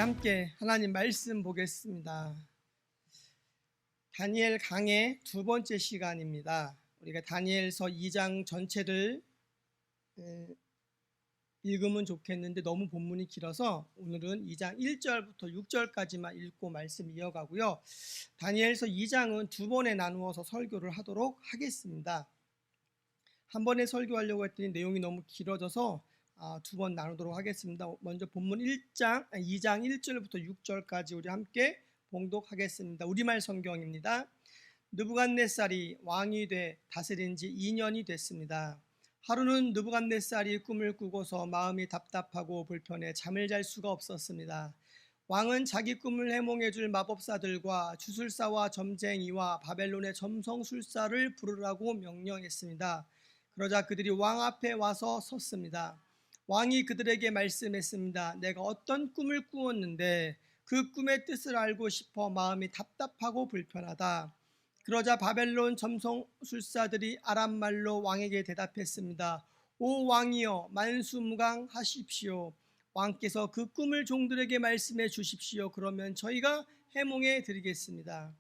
함께 하나님 말씀 보겠습니다. 다니엘 강의 두 번째 시간입니다. 우리가 다니엘서 2장 전체를 읽으면 좋겠는데 너무 본문이 길어서 오늘은 2장 1절부터 6절까지만 읽고 말씀 이어가고요. 다니엘서 2장은 두 번에 나누어서 설교를 하도록 하겠습니다. 한 번에 설교하려고 했더니 내용이 너무 길어져서 두 번 나누도록 하겠습니다. 먼저 본문 2장 1절부터 6절까지 우리 함께 봉독하겠습니다. 우리말 성경입니다. 느부갓네살이 왕이 돼 다스린 지 2년이 됐습니다. 하루는 느부갓네살이 꿈을 꾸고서 마음이 답답하고 불편해 잠을 잘 수가 없었습니다. 왕은 자기 꿈을 해몽해 줄 마법사들과 주술사와 점쟁이와 바벨론의 점성술사를 부르라고 명령했습니다. 그러자 그들이 왕 앞에 와서 섰습니다. 왕이 그들에게 말씀했습니다. 내가 어떤 꿈을 꾸었는데 그 꿈의 뜻을 알고 싶어 마음이 답답하고 불편하다. 그러자 바벨론 점성술사들이 아람말로 왕에게 대답했습니다. 오 왕이여, 만수무강하십시오. 왕께서 그 꿈을 종들에게 말씀해 주십시오. 그러면 저희가 해몽해 드리겠습니다.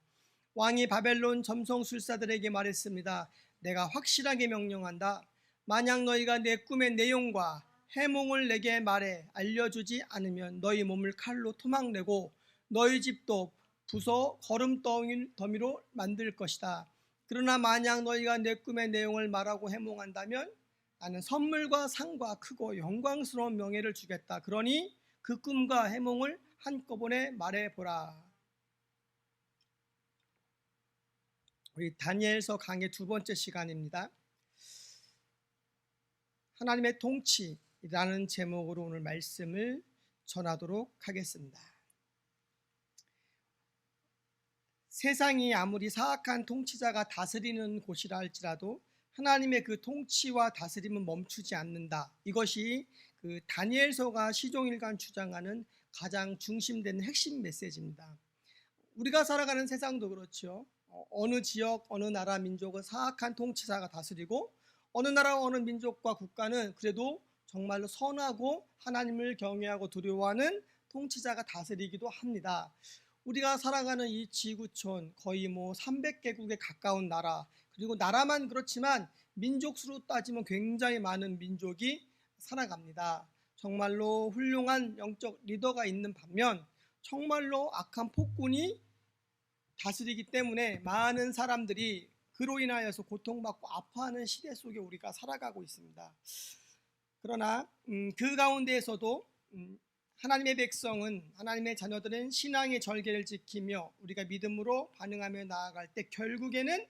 왕이 바벨론 점성술사들에게 말했습니다. 내가 확실하게 명령한다. 만약 너희가 내 꿈의 내용과 해몽을 내게 말해 알려주지 않으면 너희 몸을 칼로 토막내고 너희 집도 부숴 거름더미로 만들 것이다. 그러나 만약 너희가 내 꿈의 내용을 말하고 해몽한다면 나는 선물과 상과 크고 영광스러운 명예를 주겠다. 그러니 그 꿈과 해몽을 한꺼번에 말해보라. 우리 다니엘서 강의 두 번째 시간입니다. 하나님의 통치라는 제목으로 오늘 말씀을 전하도록 하겠습니다. 세상이 아무리 사악한 통치자가 다스리는 곳이라 할지라도 하나님의 그 통치와 다스림은 멈추지 않는다. 이것이 그 다니엘서가 시종일관 주장하는 가장 중심되는 핵심 메시지입니다. 우리가 살아가는 세상도 그렇죠. 어느 지역, 어느 나라, 민족은 사악한 통치자가 다스리고 어느 나라, 어느 민족과 국가는 그래도 정말로 선하고 하나님을 경외하고 두려워하는 통치자가 다스리기도 합니다. 우리가 살아가는 이 지구촌 거의 300개국에 가까운 나라, 그리고 나라만 그렇지만 민족수로 따지면 굉장히 많은 민족이 살아갑니다. 정말로 훌륭한 영적 리더가 있는 반면 정말로 악한 폭군이 다스리기 때문에 많은 사람들이 그로 인하여서 고통받고 아파하는 시대 속에 우리가 살아가고 있습니다. 그러나 그 가운데에서도 하나님의 백성은, 하나님의 자녀들은 신앙의 절개를 지키며 우리가 믿음으로 반응하며 나아갈 때 결국에는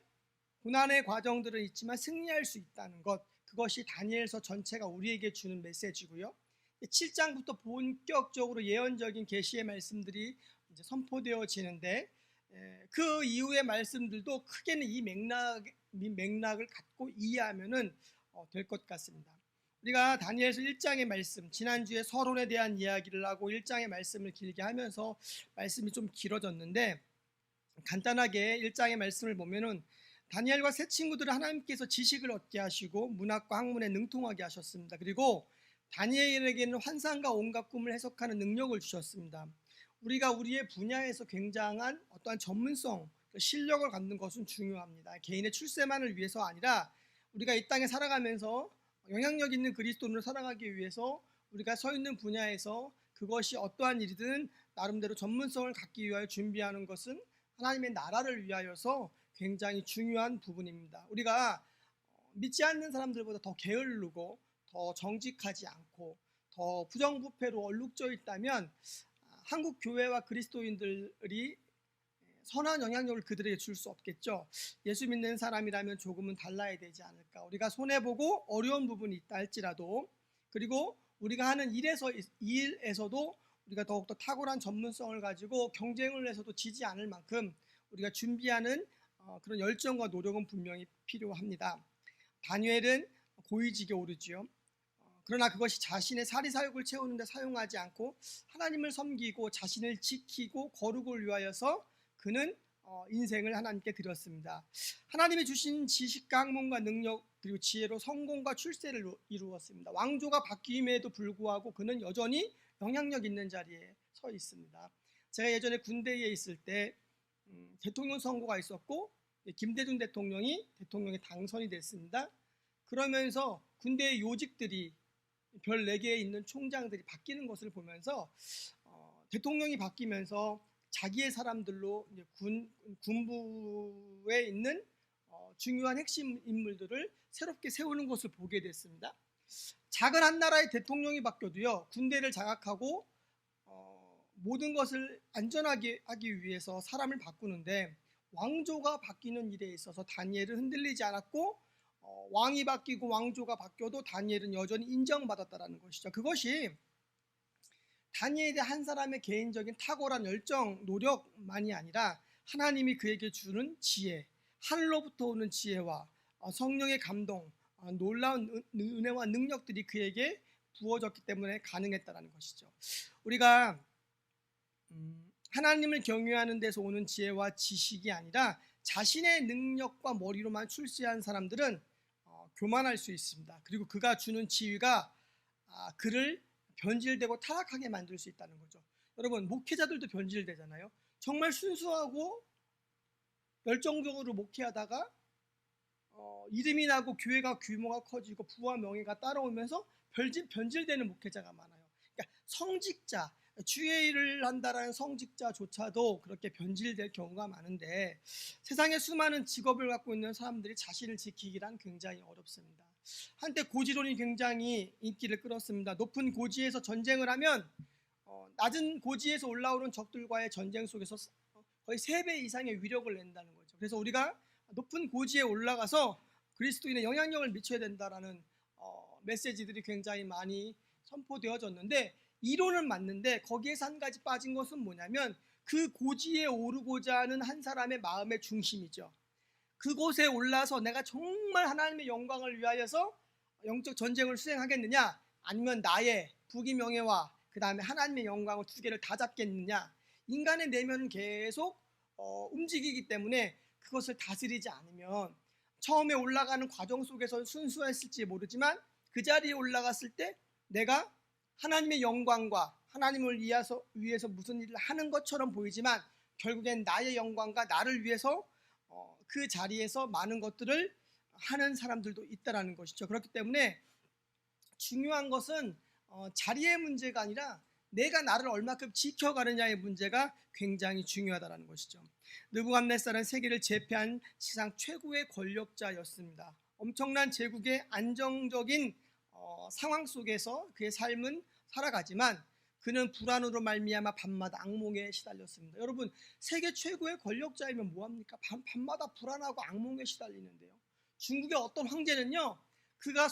고난의 과정들은 있지만 승리할 수 있다는 것, 그것이 다니엘서 전체가 우리에게 주는 메시지고요. 7장부터 본격적으로 예언적인 계시의 말씀들이 이제 선포되어지는데 그 이후의 말씀들도 크게는 이 맥락을 갖고 이해하면 될 것 같습니다. 우리가 다니엘서 1장의 말씀, 지난주에 서론에 대한 이야기를 하고 1장의 말씀을 길게 하면서 말씀이 좀 길어졌는데 간단하게 1장의 말씀을 보면은 다니엘과 세 친구들은 하나님께서 지식을 얻게 하시고 문학과 학문에 능통하게 하셨습니다. 그리고 다니엘에게는 환상과 온갖 꿈을 해석하는 능력을 주셨습니다. 우리가 우리의 분야에서 굉장한 어떠한 전문성, 실력을 갖는 것은 중요합니다. 개인의 출세만을 위해서 아니라 우리가 이 땅에 살아가면서 영향력 있는 그리스도인으로 살아가기 위해서 우리가 서 있는 분야에서 그것이 어떠한 일이든 나름대로 전문성을 갖기 위하여 준비하는 것은 하나님의 나라를 위하여서 굉장히 중요한 부분입니다. 우리가 믿지 않는 사람들보다 더 게으르고 더 정직하지 않고 더 부정부패로 얼룩져 있다면 한국 교회와 그리스도인들이 선한 영향력을 그들에게 줄 수 없겠죠. 예수 믿는 사람이라면 조금은 달라야 되지 않을까. 우리가 손해보고 어려운 부분이 있다 할지라도, 그리고 우리가 하는 일에서도 우리가 더욱더 탁월한 전문성을 가지고 경쟁을 해서도 지지 않을 만큼 우리가 준비하는 그런 열정과 노력은 분명히 필요합니다. 다니엘은 고위직에 오르지요. 그러나 그것이 자신의 사리사욕을 채우는 데 사용하지 않고 하나님을 섬기고 자신을 지키고 거룩을 위하여서 그는 인생을 하나님께 드렸습니다. 하나님이 주신 지식과 학문과 능력 그리고 지혜로 성공과 출세를 이루었습니다. 왕조가 바뀜에도 불구하고 그는 여전히 영향력 있는 자리에 서 있습니다. 제가 예전에 군대에 있을 때 대통령 선거가 있었고 김대중 대통령이 대통령에 당선이 됐습니다. 그러면서 군대 요직들이 별 4개에 있는 총장들이 바뀌는 것을 보면서 대통령이 바뀌면서 자기의 사람들로 이제 군부에 있는 중요한 핵심 인물들을 새롭게 세우는 것을 보게 됐습니다. 작은 한 나라의 대통령이 바뀌어도요, 군대를 장악하고 모든 것을 안전하게 하기 위해서 사람을 바꾸는데, 왕조가 바뀌는 일에 있어서 다니엘은 흔들리지 않았고 왕이 바뀌고 왕조가 바뀌어도 다니엘은 여전히 인정받았다는 것이죠. 그것이 다니엘의 한 사람의 개인적인 탁월한 열정, 노력만이 아니라 하나님이 그에게 주는 지혜, 하늘로부터 오는 지혜와 성령의 감동, 놀라운 은혜와 능력들이 그에게 부어졌기 때문에 가능했다는 것이죠. 우리가 하나님을 경외하는 데서 오는 지혜와 지식이 아니라 자신의 능력과 머리로만 출세한 사람들은 교만할 수 있습니다. 그리고 그가 주는 지위가 그를 변질되고 타락하게 만들 수 있다는 거죠. 여러분, 목회자들도 변질되잖아요. 정말 순수하고 열정적으로 목회하다가 이름이 나고 교회가 규모가 커지고 부와 명예가 따라오면서 변질되는 목회자가 많아요. 그러니까 성직자, 주의 일을 한다라는 성직자조차도 그렇게 변질될 경우가 많은데, 세상에 수많은 직업을 갖고 있는 사람들이 자신을 지키기란 굉장히 어렵습니다. 한때 고지론이 굉장히 인기를 끌었습니다. 높은 고지에서 전쟁을 하면 낮은 고지에서 올라오는 적들과의 전쟁 속에서 거의 3배 이상의 위력을 낸다는 거죠. 그래서 우리가 높은 고지에 올라가서 그리스도인의 영향력을 미쳐야 된다라는 메시지들이 굉장히 많이 선포되어졌는데, 이론은 맞는데 거기에서 한 가지 빠진 것은 뭐냐면, 그 고지에 오르고자 하는 한 사람의 마음의 중심이죠. 그곳에 올라서 내가 정말 하나님의 영광을 위하여서 영적 전쟁을 수행하겠느냐, 아니면 나의 부귀 명예와 그 다음에 하나님의 영광을 두 개를 다 잡겠느냐. 인간의 내면은 계속 움직이기 때문에 그것을 다스리지 않으면 처음에 올라가는 과정 속에서 순수했을지 모르지만 그 자리에 올라갔을 때 내가 하나님의 영광과 하나님을 위해서 무슨 일을 하는 것처럼 보이지만 결국엔 나의 영광과 나를 위해서 그 자리에서 많은 것들을 하는 사람들도 있다는 것이죠. 그렇기 때문에 중요한 것은 자리의 문제가 아니라 내가 나를 얼마큼 지켜가느냐의 문제가 굉장히 중요하다는 것이죠. 느부갓네살은 세계를 제패한 세상 최고의 권력자였습니다. 엄청난 제국의 안정적인 상황 속에서 그의 삶은 살아가지만 그는 불안으로 말미암아 밤마다 악몽에 시달렸습니다. 여러분, 세계 최고의 권력자이면 뭐합니까? 밤마다 불안하고 악몽에 시달리는데요. 중국의 어떤 황제는요, 그가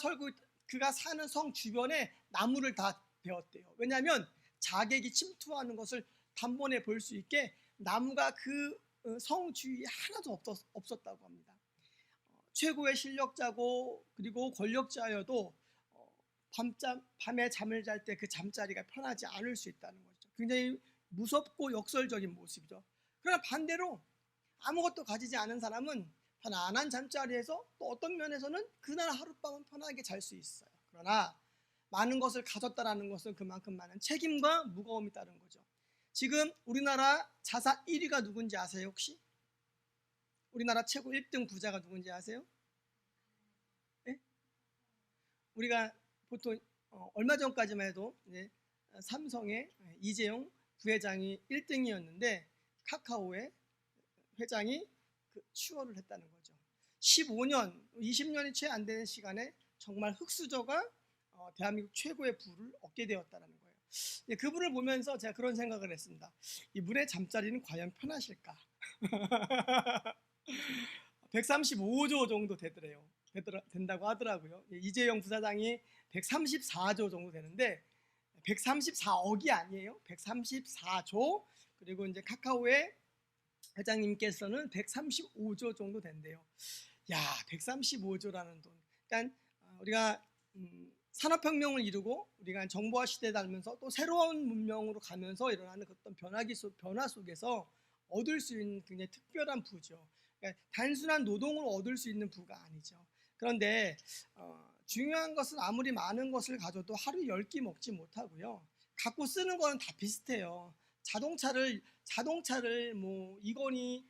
사는 성 주변에 나무를 다 베었대요. 왜냐하면 자객이 침투하는 것을 단번에 볼 수 있게 나무가 그 성 주위에 하나도 없었다고 합니다. 최고의 실력자고 그리고 권력자여도 밤에 잠을 잘 때 그 잠자리가 편하지 않을 수 있다는 거죠. 굉장히 무섭고 역설적인 모습이죠. 그러나 반대로 아무것도 가지지 않은 사람은 편안한 잠자리에서 또 어떤 면에서는 그날 하룻밤은 편하게 잘 수 있어요. 그러나 많은 것을 가졌다는 것은 그만큼 많은 책임과 무거움이 따른 거죠. 지금 우리나라 자사 1위가 누군지 아세요 혹시? 우리나라 최고 1등 부자가 누군지 아세요? 네? 우리가 보통 얼마 전까지만 해도 삼성의 이재용 부회장이 1등이었는데 카카오의 회장이 추월을 했다는 거죠. 15년, 20년이 채 안 되는 시간에 정말 흑수저가 대한민국 최고의 부를 얻게 되었다는 거예요. 그분을 보면서 제가 그런 생각을 했습니다. 이분의 잠자리는 과연 편하실까? 135조 정도 된다고 하더라고요. 이재용 부사장이 134조 정도 되는데 134억이 아니에요. 134조. 그리고 이제 카카오의 회장님께서는 135조 정도 된대요. 야, 135조라는 돈. 그러니까 우리가 산업혁명을 이루고 우리가 정보화 시대에 살면서 또 새로운 문명으로 가면서 일어나는 어떤 변화 속에서 얻을 수 있는 굉장히 특별한 부죠. 그러니까 단순한 노동으로 얻을 수 있는 부가 아니죠. 그런데 중요한 것은 아무리 많은 것을 가져도 하루 10끼 먹지 못하고요. 갖고 쓰는 거는 다 비슷해요. 자동차를 뭐 이건희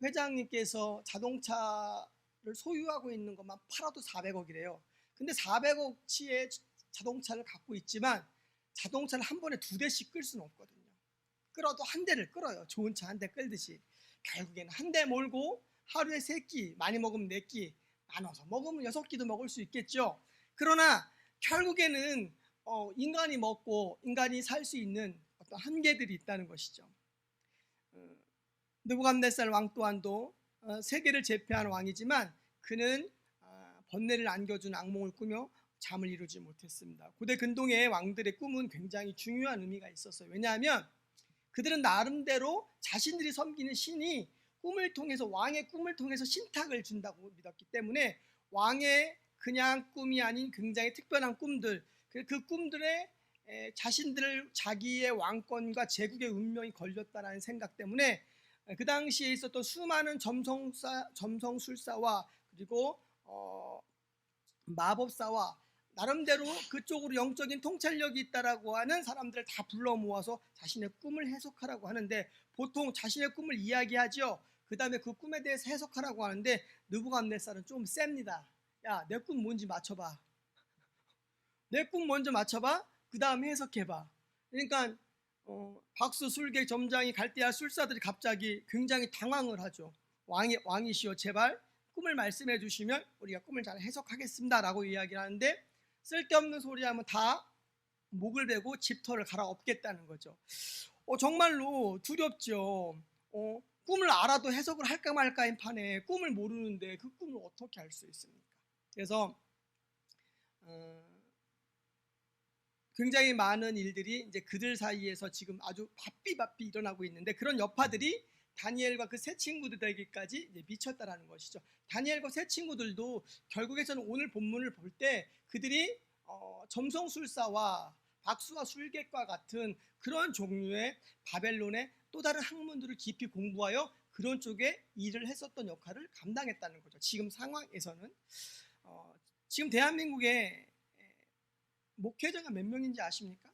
회장님께서 자동차를 소유하고 있는 것만 팔아도 400억이래요. 근데 400억치의 자동차를 갖고 있지만 자동차를 한 번에 2대씩 끌 수는 없거든요. 끌어도 한 대를 끌어요. 좋은 차 한 대 끌듯이. 결국에는 한 대 몰고 하루에 3끼, 많이 먹으면 4끼, 나눠서 먹으면 6끼도 먹을 수 있겠죠. 그러나 결국에는 인간이 먹고 인간이 살 수 있는 어떤 한계들이 있다는 것이죠. 느부갓네살 왕 또한도 세계를 제패한 왕이지만 그는 번뇌를 안겨준 악몽을 꾸며 잠을 이루지 못했습니다. 고대 근동의 왕들의 꿈은 굉장히 중요한 의미가 있었어요. 왜냐하면 그들은 나름대로 자신들이 섬기는 신이 왕의 꿈을 통해서 신탁을 준다고 믿었기 때문에 왕의 그냥 꿈이 아닌 굉장히 특별한 꿈들, 그 꿈들에 자기의 왕권과 제국의 운명이 걸렸다는 생각 때문에 그 당시에 있었던 수많은 점성술사와 그리고 마법사와 나름대로 그쪽으로 영적인 통찰력이 있다라고 하는 사람들을 다 불러 모아서 자신의 꿈을 해석하라고 하는데, 보통 자신의 꿈을 이야기하죠. 그 다음에 그 꿈에 대해서 해석하라고 하는데 느부갓네살은 좀 셉니다. 야, 내 꿈 뭔지 맞춰봐. 내 꿈 먼저 맞춰봐. 그 다음에 해석해봐. 그러니까 박수, 술객, 점장이 갈대아 술사들이 갑자기 굉장히 당황을 하죠. 왕이시여 제발 꿈을 말씀해 주시면 우리가 꿈을 잘 해석하겠습니다 라고 이야기를 하는데, 쓸데없는 소리 하면 다 목을 베고 집터를 갈아엎겠다는 거죠. 정말로 두렵죠. 꿈을 알아도 해석을 할까 말까인 판에 꿈을 모르는데 그 꿈을 어떻게 알 수 있습니까? 그래서 굉장히 많은 일들이 이제 그들 사이에서 지금 아주 바삐 일어나고 있는데, 그런 여파들이 다니엘과 그 세 친구들에게까지 이제 미쳤다라는 것이죠. 다니엘과 세 친구들도 결국에서는 오늘 본문을 볼 때 그들이 점성술사와 박수와 술객과 같은 그런 종류의 바벨론의 또 다른 학문들을 깊이 공부하여 그런 쪽에 일을 했었던 역할을 감당했다는 거죠. 지금 상황에서는 지금 대한민국에 목회자가 몇 명인지 아십니까?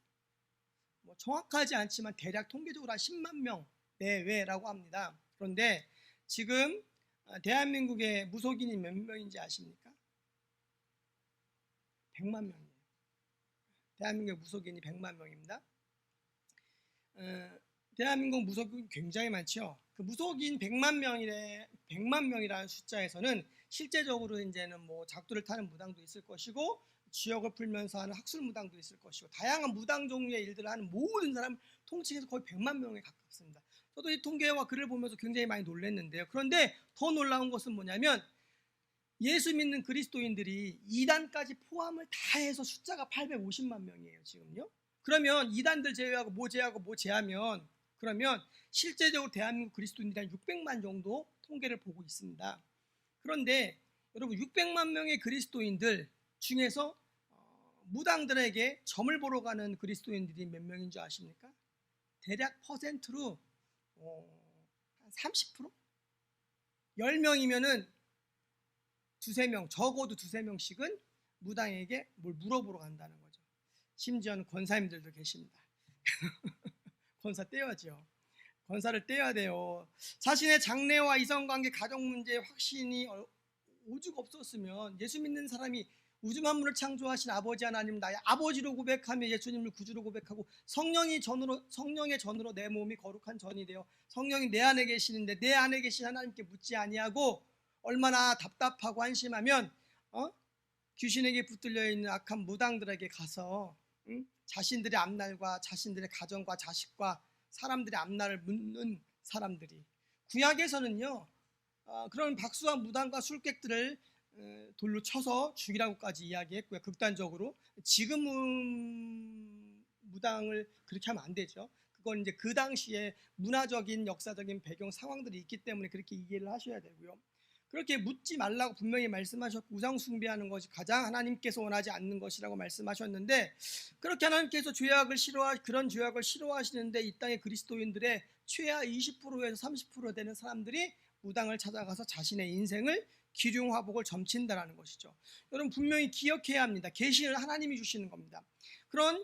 뭐 정확하지 않지만 대략 통계적으로 한 10만 명 내외라고 합니다. 그런데 지금 대한민국의 무속인이 몇 명인지 아십니까? 100만 명이에요. 대한민국 무속인이 100만 명입니다. 대한민국 무속인 굉장히 많죠. 그 무속인 100만 명이라는 숫자에서는 실제적으로 이제는 뭐 작두를 타는 무당도 있을 것이고 지역을 풀면서 하는 학술 무당도 있을 것이고 다양한 무당 종류의 일들을 하는 모든 사람 통칭해서 거의 100만 명에 가깝습니다. 저도 이 통계와 글을 보면서 굉장히 많이 놀랐는데요. 그런데 더 놀라운 것은 뭐냐면 예수 믿는 그리스도인들이 이단까지 포함을 다 해서 숫자가 850만 명이에요 지금요. 그러면 이단들 제외하고 뭐 제하면 그러면 실제적으로 대한민국 그리스도인들이 한 600만 정도 통계를 보고 있습니다. 그런데 여러분 600만 명의 그리스도인들 중에서 무당들에게 점을 보러 가는 그리스도인들이 몇 명인 줄 아십니까? 대략 퍼센트로 한 30%? 10명이면은 두세 명, 적어도 두세 명씩은 무당에게 뭘 물어보러 간다는 거죠. 심지어는 권사님들도 계십니다. 권사 떼야죠. 권사를 떼야 돼요. 자신의 장래와 이성관계, 가정문제, 확신이 오죽 없었으면 예수 믿는 사람이 우주 만물을 창조하신 아버지 하나님 나의 아버지로 고백하며 예수님을 구주로 고백하고 성령의 전으로 내 몸이 거룩한 전이 되어 성령이 내 안에 계시는데 내 안에 계신 하나님께 묻지 아니하고 얼마나 답답하고 한심하면 귀신에게 붙들려 있는 악한 무당들에게 가서 자신들의 앞날과 자신들의 가정과 자식과 사람들의 앞날을 묻는 사람들이, 구약에서는요 그런 박수와 무당과 술객들을 돌로 쳐서 죽이라고까지 이야기했고요. 극단적으로. 지금은 무당을 그렇게 하면 안 되죠. 그건 이제 그 당시에 문화적인 역사적인 배경 상황들이 있기 때문에 그렇게 이해를 하셔야 되고요. 그렇게 묻지 말라고 분명히 말씀하셨고 우상 숭배하는 것이 가장 하나님께서 원하지 않는 것이라고 말씀하셨는데, 그렇게 하나님께서 그런 죄악을 싫어하시는데 이 땅의 그리스도인들의 최하 20%에서 30% 되는 사람들이 무당을 찾아가서 자신의 인생을 기륭화복을 점친다라는 것이죠. 여러분 분명히 기억해야 합니다. 계시를 하나님이 주시는 겁니다. 그런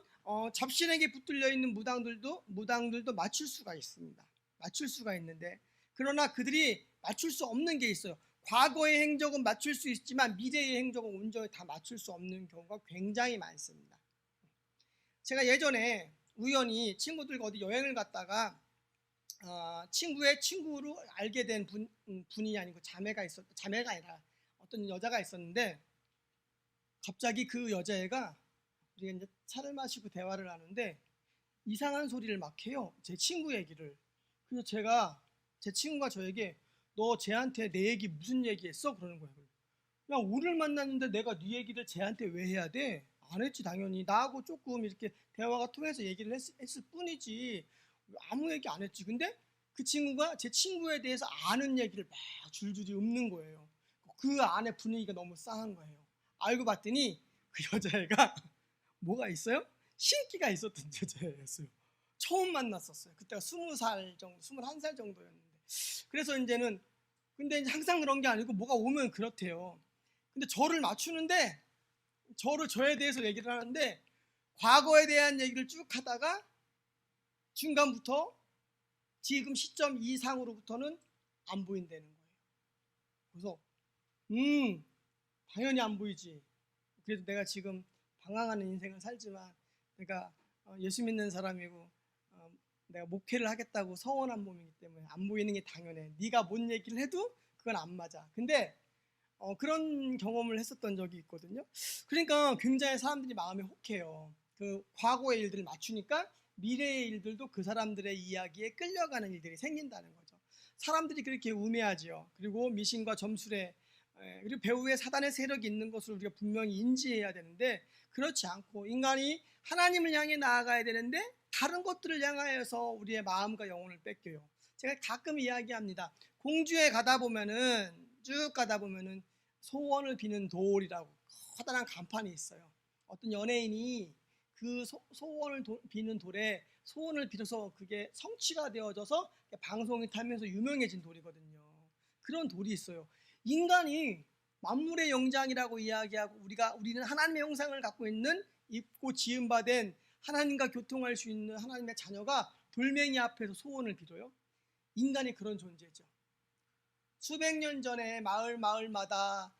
잡신에게 붙들려 있는 무당들도 맞출 수가 있습니다. 맞출 수가 있는데 그러나 그들이 맞출 수 없는 게 있어요. 과거의 행적은 맞출 수 있지만 미래의 행적은 온전히 다 맞출 수 없는 경우가 굉장히 많습니다. 제가 예전에 우연히 친구들과 어디 여행을 갔다가 친구의 친구로 알게 된 분이 아니고 자매가 아니라 어떤 여자가 있었는데 갑자기 그 여자애가 우리가 이제 차를 마시고 대화를 하는데 이상한 소리를 막 해요. 제 친구 얘기를. 그래서 제 친구가 저에게 너 쟤한테 내 얘기 무슨 얘기했어? 그러는 거예요. 야, 오늘 만났는데 내가 네 얘기를 쟤한테 왜 해야 돼? 안 했지 당연히. 나하고 조금 이렇게 대화가 통해서 얘기를 했을 뿐이지 아무 얘기 안 했지. 근데 그 친구가 제 친구에 대해서 아는 얘기를 막 줄줄이 읊는 거예요. 그 안에 분위기가 너무 싸한 거예요. 알고 봤더니 그 여자애가 뭐가 있어요? 신기가 있었던 여자애였어요. 처음 만났었어요. 그때가 20살 정도, 21살 정도였는데. 그래서 이제는 근데 이제 항상 그런 게 아니고 뭐가 오면 그렇대요. 근데 저를 맞추는데 저에 대해서 얘기를 하는데 과거에 대한 얘기를 쭉 하다가 중간부터 지금 시점 이상으로부터는 안 보인다는 거예요. 그래서 당연히 안 보이지. 그래도 내가 지금 방황하는 인생을 살지만 내가 예수 믿는 사람이고 내가 목회를 하겠다고 서원한 몸이기 때문에 안 보이는 게 당연해. 네가 뭔 얘기를 해도 그건 안 맞아. 근데 그런 경험을 했었던 적이 있거든요. 그러니까 굉장히 사람들이 마음이 혹해요. 그 과거의 일들을 맞추니까 미래의 일들도 그 사람들의 이야기에 끌려가는 일들이 생긴다는 거죠. 사람들이 그렇게 우매하지요. 그리고 미신과 점술에 그리고 배후에 사단의 세력이 있는 것을 우리가 분명히 인지해야 되는데 그렇지 않고 인간이 하나님을 향해 나아가야 되는데 다른 것들을 향하여서 우리의 마음과 영혼을 뺏겨요. 제가 가끔 이야기합니다. 공주에 가다 보면은 쭉 가다 보면은 소원을 비는 돌이라고 커다란 간판이 있어요. 어떤 연예인이 그 소원을 비는 돌에 소원을 빌어서 그게 성취가 되어져서 방송이 타면서 유명해진 돌이거든요. 그런 돌이 있어요. 인간이 만물의 영장이라고 이야기하고 우리는 하나님의 형상을 갖고 있는 입고 지음받은 하나님과 교통할 수 있는 하나님의 자녀가 돌멩이 앞에서 소원을 빌어요. 인간이 그런 존재죠. 수백 년 전에 마을마다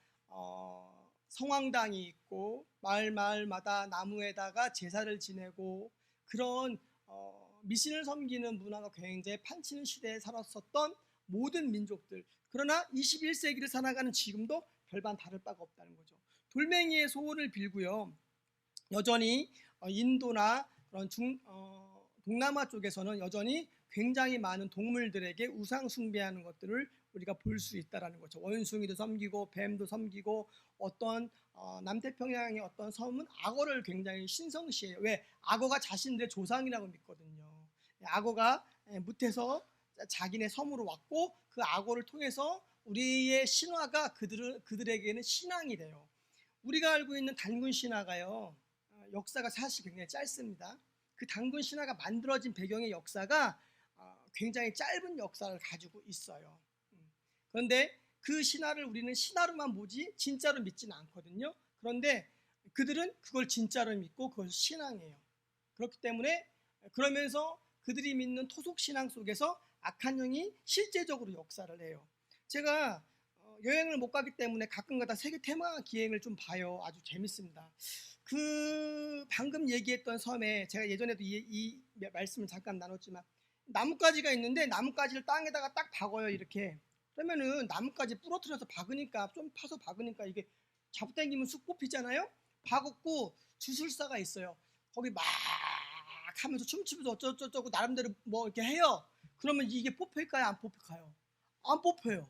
성황당이 있고 마을마다 나무에다가 제사를 지내고 그런 미신을 섬기는 문화가 굉장히 판치는 시대에 살았었던 모든 민족들. 그러나 21세기를 살아가는 지금도 별반 다를 바가 없다는 거죠. 돌멩이의 소원을 빌고요. 여전히 인도나 그런 동남아 쪽에서는 여전히 굉장히 많은 동물들에게 우상 숭배하는 것들을 우리가 볼 수 있다는 거죠. 원숭이도 섬기고 뱀도 섬기고 어떤 남태평양의 어떤 섬은 악어를 굉장히 신성시해요. 왜? 악어가 자신들의 조상이라고 믿거든요. 악어가 무태서 자기네 섬으로 왔고 그 악어를 통해서 우리의 신화가 그들에게는 신앙이 돼요. 우리가 알고 있는 단군 신화가요. 역사가 사실 굉장히 짧습니다. 그 단군 신화가 만들어진 배경의 역사가 굉장히 짧은 역사를 가지고 있어요. 그런데 그 신화를 우리는 신화로만 보지 진짜로 믿지는 않거든요. 그런데 그들은 그걸 진짜로 믿고 그걸 신앙이에요. 그렇기 때문에 그러면서 그들이 믿는 토속 신앙 속에서 악한 영이 실제적으로 역사를 해요. 제가 여행을 못 가기 때문에 가끔가다 세계 테마 기행을 좀 봐요. 아주 재밌습니다. 그 방금 얘기했던 섬에 제가 예전에도 이 말씀을 잠깐 나눴지만 나뭇가지가 있는데 나뭇가지를 땅에다가 딱 박아요. 이렇게. 그러면은 나뭇가지 부러뜨려서 박으니까 좀 파서 박으니까 이게 잡아당기면 쑥 뽑히잖아요. 박았고 주술사가 있어요. 거기 막 하면서 춤추면서 어쩌고저쩌고 나름대로 뭐 이렇게 해요. 그러면 이게 뽑힐까요? 안 뽑힐까요? 안 뽑혀요.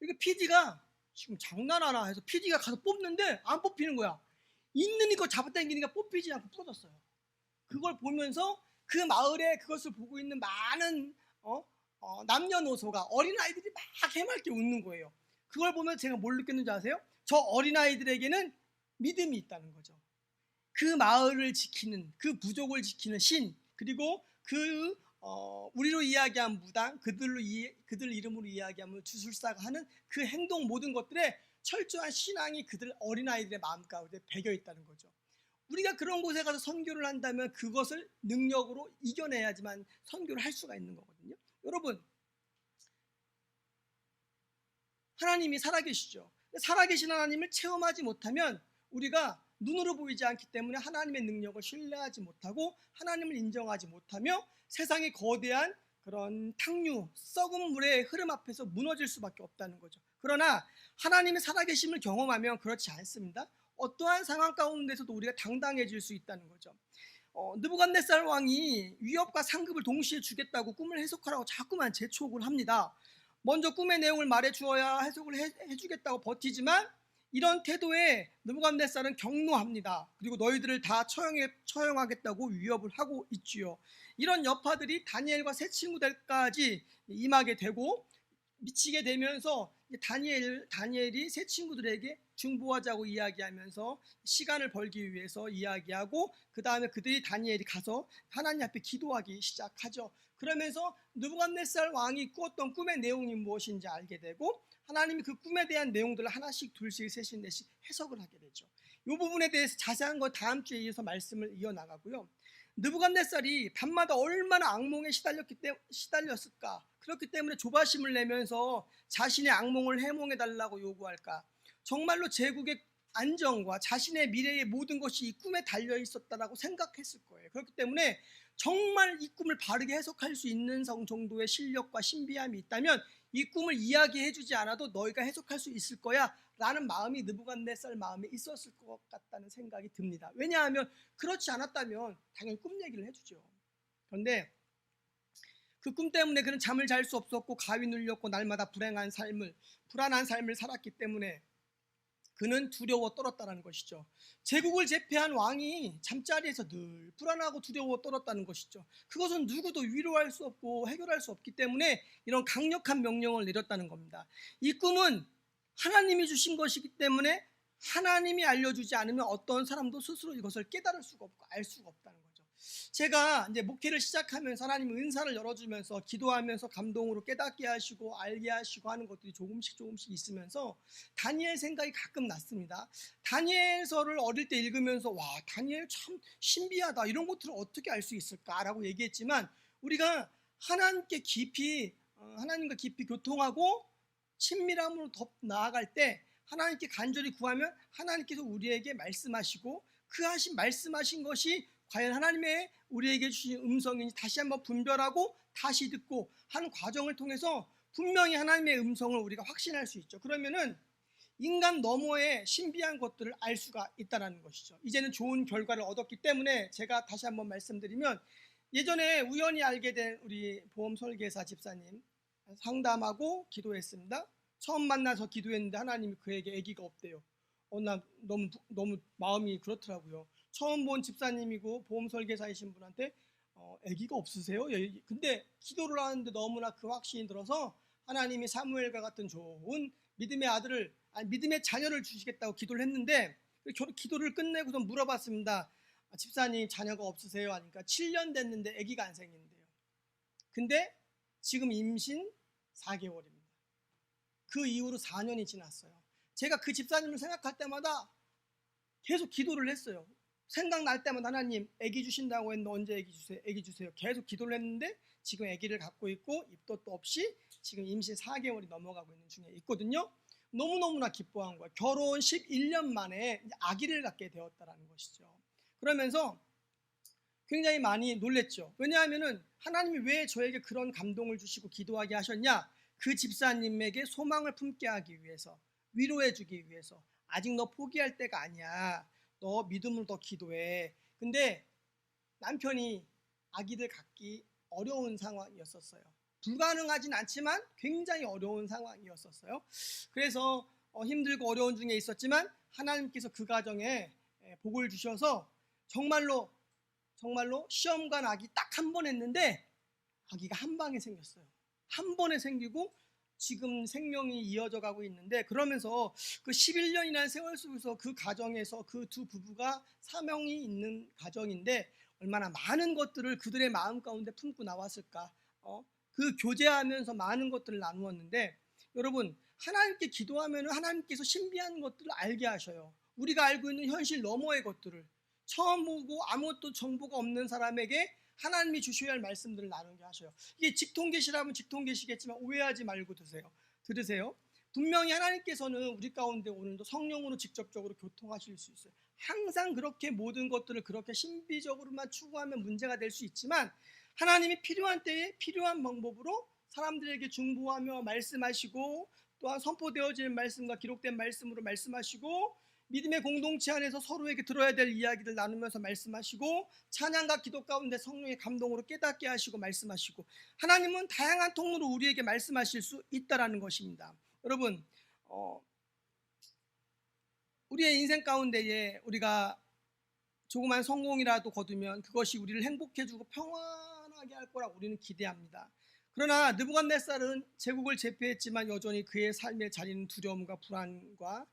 이게 PD가 지금 장난하나 해서 PD가 가서 뽑는데 안 뽑히는 거야. 있는 이거 잡아당기니까 뽑히지 않고 부러졌어요. 그걸 보면서 그 마을에 그것을 보고 있는 많은 남녀노소가 어린아이들이 막 해맑게 웃는 거예요. 그걸 보면 제가 뭘 느꼈는지 아세요? 저 어린아이들에게는 믿음이 있다는 거죠. 그 마을을 지키는, 그 부족을 지키는 신, 그리고 그 우리로 이야기한 무당, 그들 이름으로 이야기하면 주술사가 하는 그 행동 모든 것들에 철저한 신앙이 그들 어린아이들의 마음 가운데 배겨 있다는 거죠. 우리가 그런 곳에 가서 선교를 한다면 그것을 능력으로 이겨내야지만 선교를 할 수가 있는 거거든요. 여러분, 하나님이 살아계시죠. 살아계신 하나님을 체험하지 못하면 우리가 눈으로 보이지 않기 때문에 하나님의 능력을 신뢰하지 못하고 하나님을 인정하지 못하며 세상의 거대한 그런 탕류, 썩은 물의 흐름 앞에서 무너질 수밖에 없다는 거죠. 그러나 하나님의 살아계심을 경험하면 그렇지 않습니다. 어떠한 상황 가운데서도 우리가 당당해질 수 있다는 거죠. 느부갓네살 왕이 위협과 상급을 동시에 주겠다고 꿈을 해석하라고 자꾸만 재촉을 합니다. 먼저 꿈의 내용을 말해 주어야 해석을 해주겠다고 버티지만 이런 태도에 느부갓네살은 경노합니다. 그리고 너희들을 다 처형하겠다고 위협을 하고 있지요. 이런 여파들이 다니엘과 세 친구들까지 임하게 되고 미치게 되면서 다니엘이 세 친구들에게 중보하자고 이야기하면서 시간을 벌기 위해서 이야기하고 그 다음에 그들이 다니엘이 가서 하나님 앞에 기도하기 시작하죠. 그러면서 느부갓네살 왕이 꾸었던 꿈의 내용이 무엇인지 알게 되고 하나님이 그 꿈에 대한 내용들을 하나씩 둘씩 셋씩 넷씩 해석을 하게 되죠. 이 부분에 대해서 자세한 건 다음 주에 이어서 말씀을 이어나가고요. 느부갓네살이 밤마다 얼마나 악몽에 시달렸을까. 그렇기 때문에 조바심을 내면서 자신의 악몽을 해몽해달라고 요구할까. 정말로 제국의 안정과 자신의 미래의 모든 것이 이 꿈에 달려 있었다라고 생각했을 거예요. 그렇기 때문에 정말 이 꿈을 바르게 해석할 수 있는 정도의 실력과 신비함이 있다면 이 꿈을 이야기해 주지 않아도 너희가 해석할 수 있을 거야 라는 마음이 느부갓네살 마음에 있었을 것 같다는 생각이 듭니다. 왜냐하면 그렇지 않았다면 당연히 꿈 얘기를 해주죠. 그런데 그 꿈 때문에 그는 잠을 잘 수 없었고 가위 눌렸고 날마다 불안한 삶을 살았기 때문에 그는 두려워 떨었다는 것이죠. 제국을 제패한 왕이 잠자리에서 늘 불안하고 두려워 떨었다는 것이죠. 그것은 누구도 위로할 수 없고 해결할 수 없기 때문에 이런 강력한 명령을 내렸다는 겁니다. 이 꿈은 하나님이 주신 것이기 때문에 하나님이 알려주지 않으면 어떤 사람도 스스로 이것을 깨달을 수가 없고 알 수가 없다는 거죠. 제가 이제 목회를 시작하면서 하나님 은사를 열어주면서 기도하면서 감동으로 깨닫게 하시고 알게 하시고 하는 것들이 조금씩 있으면서 다니엘 생각이 가끔 났습니다. 다니엘서를 어릴 때 읽으면서 와, 다니엘 참 신비하다, 이런 것들을 어떻게 알 수 있을까라고 얘기했지만 우리가 하나님과 깊이 교통하고 친밀함으로 더 나아갈 때 하나님께 간절히 구하면 하나님께서 우리에게 말씀하시고 그 말씀하신 것이 과연 하나님의 우리에게 주신 음성인지 다시 한번 분별하고 다시 듣고 하는 과정을 통해서 분명히 하나님의 음성을 우리가 확신할 수 있죠. 그러면은 인간 너머의 신비한 것들을 알 수가 있다는 것이죠. 이제는 좋은 결과를 얻었기 때문에 제가 다시 한번 말씀드리면 예전에 우연히 알게 된 우리 보험 설계사 집사님 상담하고 기도했습니다. 처음 만나서 기도했는데 하나님이 그에게 아기가 없대요. 나 너무 마음이 그렇더라고요. 처음 본 집사님이고 보험 설계사이신 분한테 아기가 없으세요? 근데 기도를 하는데 너무나 그 확신이 들어서 하나님이 사무엘과 같은 좋은 믿음의 자녀를 주시겠다고 기도를 했는데 기도를 끝내고서 물어봤습니다. 집사님 자녀가 없으세요? 하니까 7년 됐는데 아기가 안 생긴대요. 근데 지금 임신 4개월입니다. 그 이후로 4년이 지났어요. 제가 그 집사님을 생각할 때마다 계속 기도를 했어요. 생각날 때마다 하나님 아기 주신다고 했는데 언제 아기 주세요. 계속 기도를 했는데 지금 아기를 갖고 있고 입덧도 없이 지금 임신 4개월이 넘어가고 있는 중에 있거든요. 너무너무나 기뻐한 거예요. 결혼 11년 만에 아기를 갖게 되었다는 것이죠. 그러면서 굉장히 많이 놀랬죠. 왜냐하면 하나님이 왜 저에게 그런 감동을 주시고 기도하게 하셨냐? 그 집사님에게 소망을 품게 하기 위해서, 위로해 주기 위해서. 아직 너 포기할 때가 아니야. 너 믿음으로 더 기도해. 근데 남편이 아기들 갖기 어려운 상황이었었어요. 불가능하진 않지만 굉장히 어려운 상황이었었어요. 그래서 힘들고 어려운 중에 있었지만 하나님께서 그 가정에 복을 주셔서 정말로 시험관 아기 딱 한 번 했는데 아기가 한 방에 생겼어요. 한 번에 생기고 지금 생명이 이어져 가고 있는데, 그러면서 그 11년이라는 세월 속에서 그 가정에서 그 두 부부가 사명이 있는 가정인데 얼마나 많은 것들을 그들의 마음 가운데 품고 나왔을까. 그 교제하면서 많은 것들을 나누었는데, 여러분, 하나님께 기도하면 하나님께서 신비한 것들을 알게 하셔요. 우리가 알고 있는 현실 너머의 것들을. 처음 보고 아무것도 정보가 없는 사람에게 하나님이 주셔야 할 말씀들을 나누게 하셔요. 이게 직통계시라면 직통계시겠지만 오해하지 말고 들으세요. 분명히 하나님께서는 우리 가운데 오늘도 성령으로 직접적으로 교통하실 수 있어요. 항상 그렇게 모든 것들을 그렇게 신비적으로만 추구하면 문제가 될 수 있지만, 하나님이 필요한 때에 필요한 방법으로 사람들에게 중보하며 말씀하시고, 또한 선포되어지는 말씀과 기록된 말씀으로 말씀하시고, 믿음의 공동체 안에서 서로에게 들어야 될 이야기를 나누면서 말씀하시고, 찬양과 기도 가운데 성령의 감동으로 깨닫게 하시고 말씀하시고, 하나님은 다양한 통로로 우리에게 말씀하실 수 있다라는 것입니다. 여러분, 우리의 인생 가운데에 우리가 조그만 성공이라도 거두면 그것이 우리를 행복해주고 평안하게 할 거라고 우리는 기대합니다. 그러나 느부갓네살은 제국을 제패했지만 여전히 그의 삶의 자리는 두려움과 불안과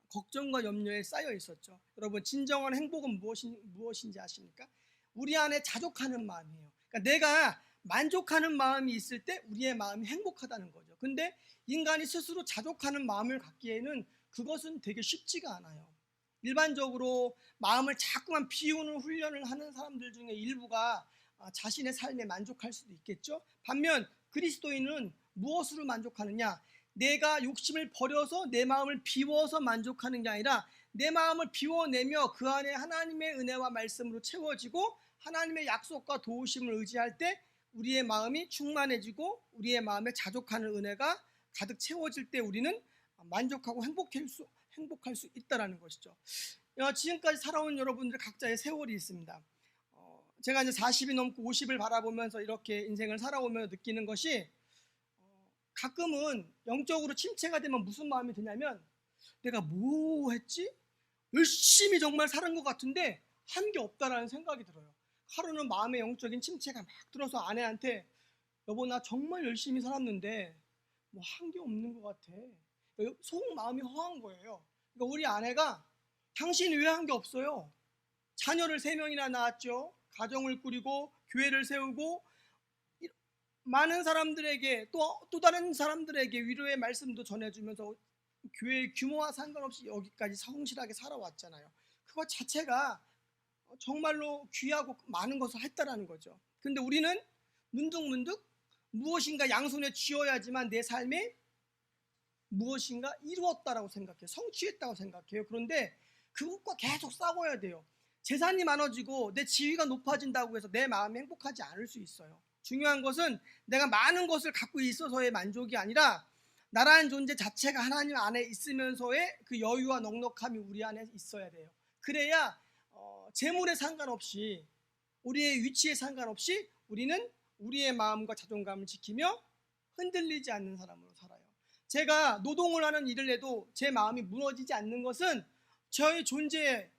걱정과 염려에 쌓여 있었죠. 여러분, 진정한 행복은 무엇인지 아십니까? 우리 안에 자족하는 마음이에요. 그러니까 내가 만족하는 마음이 있을 때 우리의 마음이 행복하다는 거죠. 근데 인간이 스스로 자족하는 마음을 갖기에는 그것은 되게 쉽지가 않아요. 일반적으로 마음을 자꾸만 비우는 훈련을 하는 사람들 중에 일부가 자신의 삶에 만족할 수도 있겠죠. 반면 그리스도인은 무엇으로 만족하느냐? 내가 욕심을 버려서 내 마음을 비워서 만족하는 게 아니라 내 마음을 비워내며 그 안에 하나님의 은혜와 말씀으로 채워지고 하나님의 약속과 도우심을 의지할 때 우리의 마음이 충만해지고 우리의 마음에 자족하는 은혜가 가득 채워질 때 우리는 만족하고 행복할 수 있다는 것이죠. 지금까지 살아온 여러분들 각자의 세월이 있습니다. 제가 이제 40이 넘고 50을 바라보면서 이렇게 인생을 살아오며 느끼는 것이, 가끔은 영적으로 침체가 되면 무슨 마음이 드냐면, 내가 뭐 했지? 열심히 정말 살은 것 같은데 한 게 없다라는 생각이 들어요. 하루는 마음의 영적인 침체가 막 들어서 아내한테, 여보 나 정말 열심히 살았는데 뭐 한 게 없는 것 같아. 속 마음이 허한 거예요. 그러니까 우리 아내가, 당신이 왜 한 게 없어요? 자녀를 3명이나 낳았죠. 가정을 꾸리고 교회를 세우고 많은 사람들에게 또 다른 사람들에게 위로의 말씀도 전해주면서 교회의 규모와 상관없이 여기까지 성실하게 살아왔잖아요. 그것 자체가 정말로 귀하고 많은 것을 했다라는 거죠. 근데 우리는 문득문득 무엇인가 양손에 쥐어야지만 내 삶에 무엇인가 이루었다라고 생각해요. 성취했다고 생각해요. 그런데 그것과 계속 싸워야 돼요. 재산이 많아지고 내 지위가 높아진다고 해서 내 마음이 행복하지 않을 수 있어요. 중요한 것은 내가 많은 것을 갖고 있어서의 만족이 아니라 나라는 존재 자체가 하나님 안에 있으면서의 그 여유와 넉넉함이 우리 안에 있어야 돼요. 그래야 재물에 상관없이, 우리의 위치에 상관없이 우리는 우리의 마음과 자존감을 지키며 흔들리지 않는 사람으로 살아요. 제가 노동을 하는 일을 해도 제 마음이 무너지지 않는 것은 저의 존재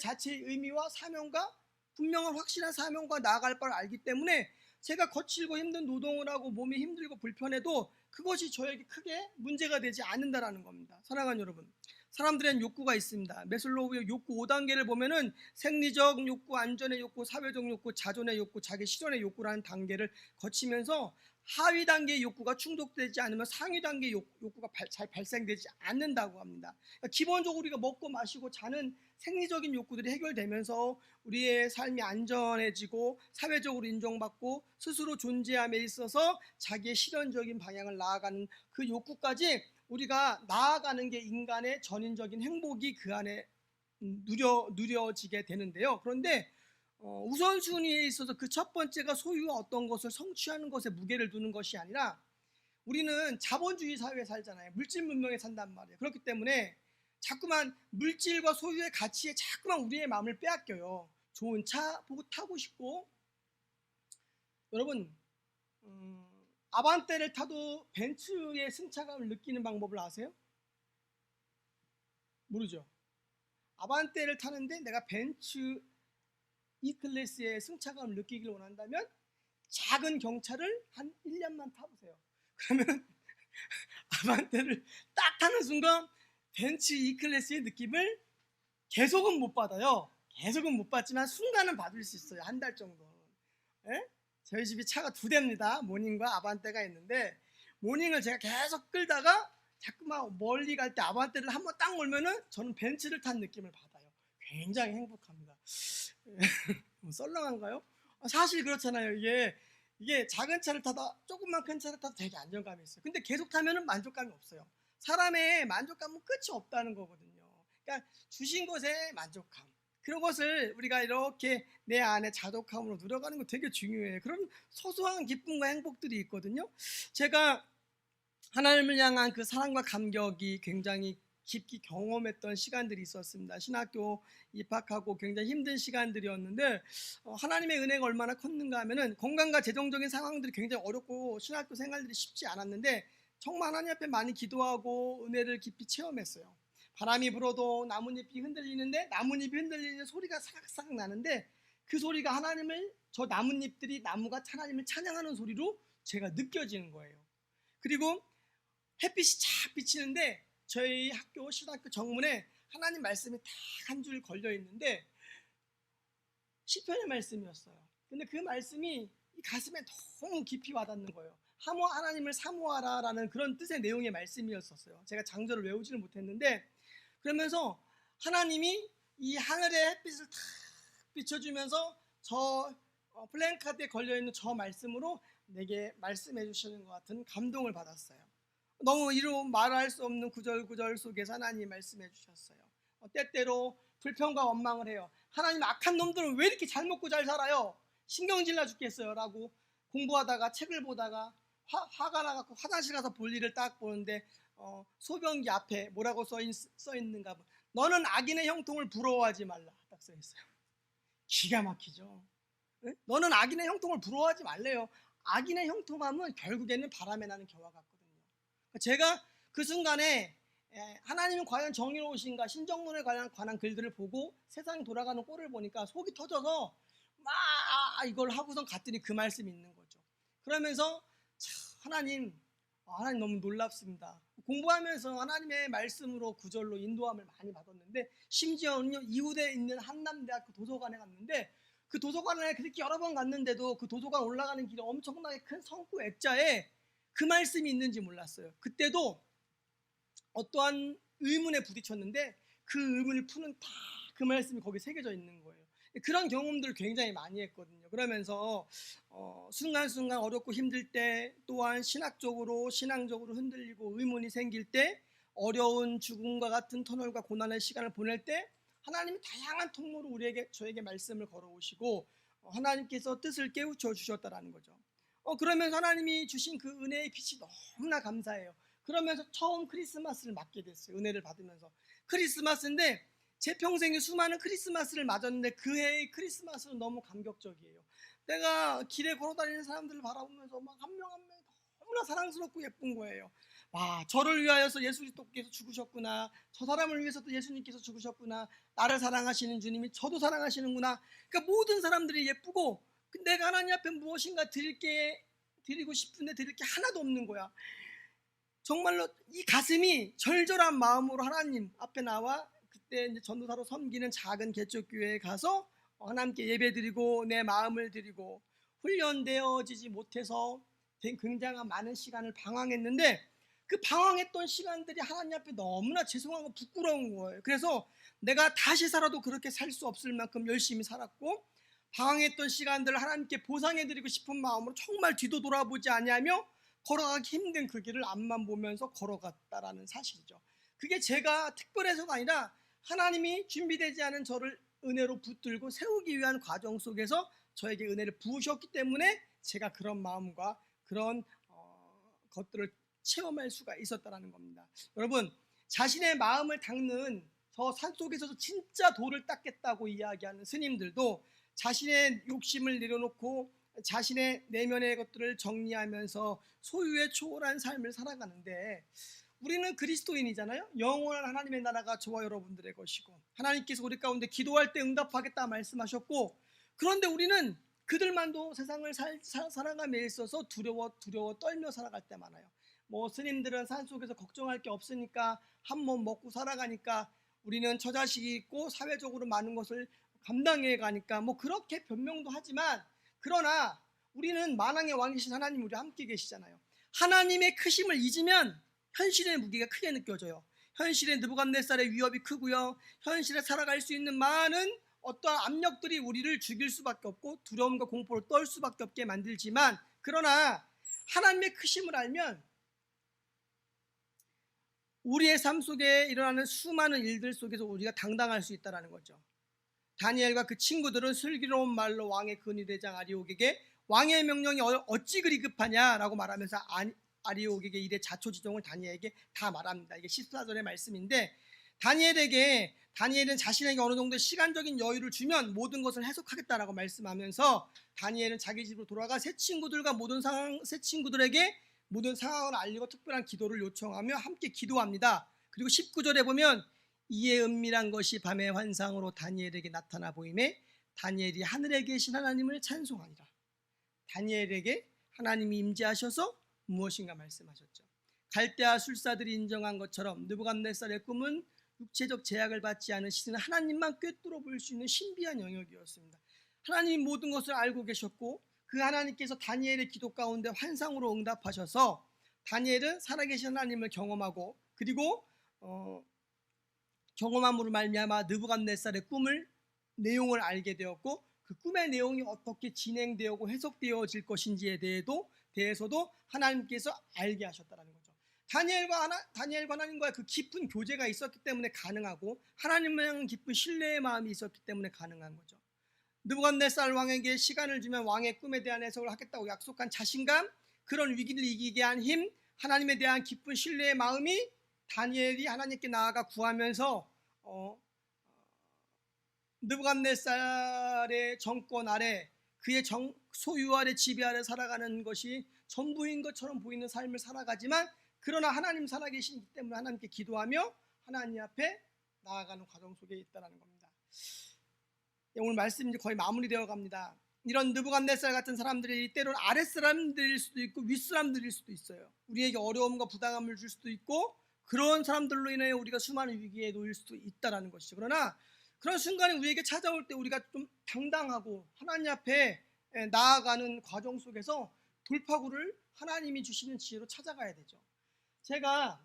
자체의 의미와 사명과 분명한 확실한 사명과 나아갈 바를 알기 때문에 제가 거칠고 힘든 노동을 하고 몸이 힘들고 불편해도 그것이 저에게 크게 문제가 되지 않는다라는 겁니다. 사랑하는 여러분, 사람들은 욕구가 있습니다. 매슬로우의 욕구 5단계를 보면은 생리적 욕구, 안전의 욕구, 사회적 욕구, 자존의 욕구, 자기 실현의 욕구라는 단계를 거치면서 하위 단계의 욕구가 충족되지 않으면 상위 단계의 욕구가 잘 발생되지 않는다고 합니다. 그러니까 기본적으로 우리가 먹고 마시고 자는 생리적인 욕구들이 해결되면서 우리의 삶이 안전해지고 사회적으로 인정받고 스스로 존재함에 있어서 자기의 실현적인 방향을 나아가는 그 욕구까지 우리가 나아가는 게 인간의 전인적인 행복이 그 안에 누려지게 되는데요. 그런데 우선순위에 있어서 그 첫 번째가 소유와 어떤 것을 성취하는 것에 무게를 두는 것이 아니라, 우리는 자본주의 사회에 살잖아요. 물질 문명에 산단 말이에요. 그렇기 때문에 자꾸만 물질과 소유의 가치에 자꾸만 우리의 마음을 빼앗겨요. 좋은 차 보고 타고 싶고, 여러분 아반떼를 타도 벤츠의 승차감을 느끼는 방법을 아세요? 모르죠. 아반떼를 타는데 내가 벤츠 E클래스의 승차감을 느끼길 원한다면 작은 경차를 한 1년만 타보세요. 그러면 아반떼를 딱 타는 순간 벤츠 E클래스의 느낌을 계속은 못 받아요. 계속은 못 받지만 순간은 받을 수 있어요. 한 달 정도. 예? 저희 집이 차가 2대입니다. 모닝과 아반떼가 있는데, 모닝을 제가 계속 끌다가 자꾸만 멀리 갈 때 아반떼를 한번 딱 몰면은 저는 벤츠를 탄 느낌을 받아요. 굉장히 행복합니다. 뭐 썰렁한가요? 사실 그렇잖아요. 이게 작은 차를 타다 조금만 큰 차를 타도 되게 안정감이 있어요. 근데 계속 타면은 만족감이 없어요. 사람의 만족감은 끝이 없다는 거거든요. 그러니까 주신 것에 만족함. 그런 것을 우리가 이렇게 내 안에 자족함으로 누려가는 거 되게 중요해요. 그런 소소한 기쁨과 행복들이 있거든요. 제가 하나님을 향한 그 사랑과 감격이 굉장히 깊이 경험했던 시간들이 있었습니다. 신학교 입학하고 굉장히 힘든 시간들이었는데 하나님의 은혜가 얼마나 컸는가 하면은 건강과 재정적인 상황들이 굉장히 어렵고 신학교 생활들이 쉽지 않았는데 정말 하나님 앞에 많이 기도하고 은혜를 깊이 체험했어요. 바람이 불어도 나뭇잎이 흔들리는데 나뭇잎이 흔들리는 소리가 사각사각 나는데 그 소리가 하나님을 저 나뭇잎들이 나무가 하나님을 찬양하는 소리로 제가 느껴지는 거예요. 그리고 햇빛이 쫙 비치는데 저희 학교 신학교 정문에 하나님 말씀이 딱 한 줄 걸려 있는데 시편의 말씀이었어요. 근데 그 말씀이 이 가슴에 너무 깊이 와닿는 거예요. 하나님을 사모하라라는 그런 뜻의 내용의 말씀이었었어요. 제가 장절을 외우지는 못했는데 그러면서 하나님이 이 하늘의 햇빛을 탁 비춰주면서 저 플랜카드에 걸려있는 저 말씀으로 내게 말씀해 주시는 것 같은 감동을 받았어요. 너무 이루 말할 수 없는 구절구절 속에서 하나님 말씀해 주셨어요. 때때로 불평과 원망을 해요. 하나님, 악한 놈들은 왜 이렇게 잘 먹고 잘 살아요? 신경질 나 죽겠어요 라고 공부하다가 책을 보다가 화가 나갖고 화장실 가서 볼일을 딱 보는데 소변기 앞에 뭐라고 써 있는가 봐. 너는 악인의 형통을 부러워하지 말라 딱 써 있어요. 기가 막히죠. 네? 너는 악인의 형통을 부러워하지 말래요. 악인의 형통함은 결국에는 바람에 나는 겨와 같거든요. 제가 그 순간에 하나님은 과연 정의로우신가 신정론에 관한 글들을 보고 세상이 돌아가는 꼴을 보니까 속이 터져서 막 이걸 하고선 갔더니 그 말씀이 있는 거죠. 그러면서 하나님 너무 놀랍습니다. 공부하면서 하나님의 말씀으로 구절로 인도함을 많이 받았는데 심지어는요 이웃에 있는 한남대학교 도서관에 갔는데 그 도서관에 그렇게 여러 번 갔는데도 그 도서관 올라가는 길에 엄청나게 큰 성구 액자에 그 말씀이 있는지 몰랐어요. 그때도 어떠한 의문에 부딪혔는데 그 의문을 푸는 다 그 말씀이 거기 새겨져 있는 거예요. 그런 경험들을 굉장히 많이 했거든요. 그러면서 순간순간 어렵고 힘들 때 또한 신앙적으로 흔들리고 의문이 생길 때 어려운 죽음과 같은 터널과 고난의 시간을 보낼 때 하나님이 다양한 통로로 저에게 말씀을 걸어오시고 하나님께서 뜻을 깨우쳐 주셨다라는 거죠. 그러면서 하나님이 주신 그 은혜의 빛이 너무나 감사해요. 그러면서 처음 크리스마스를 맞게 됐어요. 은혜를 받으면서. 크리스마스인데 제 평생에 수많은 크리스마스를 맞았는데 그 해의 크리스마스는 너무 감격적이에요. 내가 길에 걸어다니는 사람들을 바라보면서 막 한 명 한 명 너무나 사랑스럽고 예쁜 거예요. 와, 저를 위하여서 예수 그리스도께서 죽으셨구나. 저 사람을 위해서도 예수님께서 죽으셨구나. 나를 사랑하시는 주님이 저도 사랑하시는구나. 그러니까 모든 사람들이 예쁘고 내가 하나님 앞에 무엇인가 드리고 싶은데 드릴 게 하나도 없는 거야. 정말로 이 가슴이 절절한 마음으로 하나님 앞에 나와 그때 이제 전도사로 섬기는 작은 개척교회에 가서 하나님께 예배드리고 내 마음을 드리고 훈련되어지지 못해서 굉장한 많은 시간을 방황했는데 그 방황했던 시간들이 하나님 앞에 너무나 죄송하고 부끄러운 거예요. 그래서 내가 다시 살아도 그렇게 살 수 없을 만큼 열심히 살았고 방황했던 시간들을 하나님께 보상해드리고 싶은 마음으로 정말 뒤도 돌아보지 아니하며 걸어가기 힘든 그 길을 앞만 보면서 걸어갔다라는 사실이죠. 그게 제가 특별해서가 아니라 하나님이 준비되지 않은 저를 은혜로 붙들고 세우기 위한 과정 속에서 저에게 은혜를 부으셨기 때문에 제가 그런 마음과 그런 것들을 체험할 수가 있었다라는 겁니다. 여러분, 자신의 마음을 닦는 저 산속에서도 진짜 돌을 닦겠다고 이야기하는 스님들도 자신의 욕심을 내려놓고 자신의 내면의 것들을 정리하면서 소유의 초월한 삶을 살아가는데 우리는 그리스도인이잖아요. 영원한 하나님의 나라가 저와 여러분들의 것이고 하나님께서 우리 가운데 기도할 때 응답하겠다 말씀하셨고 그런데 우리는 그들만도 세상을 살아감에 있어서 두려워 떨며 살아갈 때 많아요. 뭐 스님들은 산속에서 걱정할 게 없으니까 한 몸 먹고 살아가니까 우리는 처자식이 있고 사회적으로 많은 것을 감당해 가니까 뭐 그렇게 변명도 하지만 그러나 우리는 만왕의 왕이신 하나님 우리 함께 계시잖아요. 하나님의 크심을 잊으면 현실의 무게가 크게 느껴져요. 현실의 느부갓네살의 위협이 크고요. 현실에 살아갈 수 있는 많은 어떠한 압력들이 우리를 죽일 수밖에 없고 두려움과 공포를 떨 수밖에 없게 만들지만, 그러나 하나님의 크심을 알면 우리의 삶 속에 일어나는 수많은 일들 속에서 우리가 당당할 수 있다는 거죠. 다니엘과 그 친구들은 슬기로운 말로 왕의 근위대장 아리옥에게 왕의 명령이 어찌 그리 급하냐라고 말하면서 아리옥에게 일의 자초지종을 다니엘에게 다 말합니다. 이게 14절의 말씀인데, 다니엘은 자신에게 어느 정도 시간적인 여유를 주면 모든 것을 해석하겠다라고 말씀하면서 다니엘은 자기 집으로 돌아가 새 친구들에게 모든 상황을 알리고 특별한 기도를 요청하며 함께 기도합니다. 그리고 19절에 보면 이에 은밀한 것이 밤의 환상으로 다니엘에게 나타나 보이매 다니엘이 하늘에 계신 하나님을 찬송하니라. 다니엘에게 하나님이 임재하셔서 무엇인가 말씀하셨죠. 갈대아 술사들이 인정한 것처럼 느부갓네살의 꿈은 육체적 제약을 받지 않으시는 하나님만 꿰뚫어 볼 수 있는 신비한 영역이었습니다. 하나님이 모든 것을 알고 계셨고 그 하나님께서 다니엘의 기도 가운데 환상으로 응답하셔서 다니엘은 살아계신 하나님을 경험하고, 그리고 경험함으로 말미암아 느부갓네살의 꿈을 내용을 알게 되었고, 그 꿈의 내용이 어떻게 진행되고 해석되어질 것인지에 대해서도 하나님께서 알게 하셨다는 거죠. 다니엘과 하나님과의 그 깊은 교제가 있었기 때문에 가능하고, 하나님을 향한 깊은 신뢰의 마음이 있었기 때문에 가능한 거죠. 느부갓네살 왕에게 시간을 주면 왕의 꿈에 대한 해석을 하겠다고 약속한 자신감, 그런 위기를 이기게 한 힘, 하나님에 대한 깊은 신뢰의 마음이 다니엘이 하나님께 나아가 구하면서 느부갓네살의 정권 아래, 그의 소유 아래, 지배 아래 살아가는 것이 전부인 것처럼 보이는 삶을 살아가지만, 그러나 하나님 살아계시기 때문에 하나님께 기도하며 하나님 앞에 나아가는 과정 속에 있다는 겁니다. 오늘 말씀이 거의 마무리되어 갑니다. 이런 느부갓네살 같은 사람들이 때로는 아랫사람들일 수도 있고 윗사람들일 수도 있어요. 우리에게 어려움과 부담감을 줄 수도 있고, 그런 사람들로 인해 우리가 수많은 위기에 놓일 수도 있다는 것이죠. 그러나 그런 순간이 우리에게 찾아올 때 우리가 좀 당당하고 하나님 앞에 나아가는 과정 속에서 돌파구를 하나님이 주시는 지혜로 찾아가야 되죠. 제가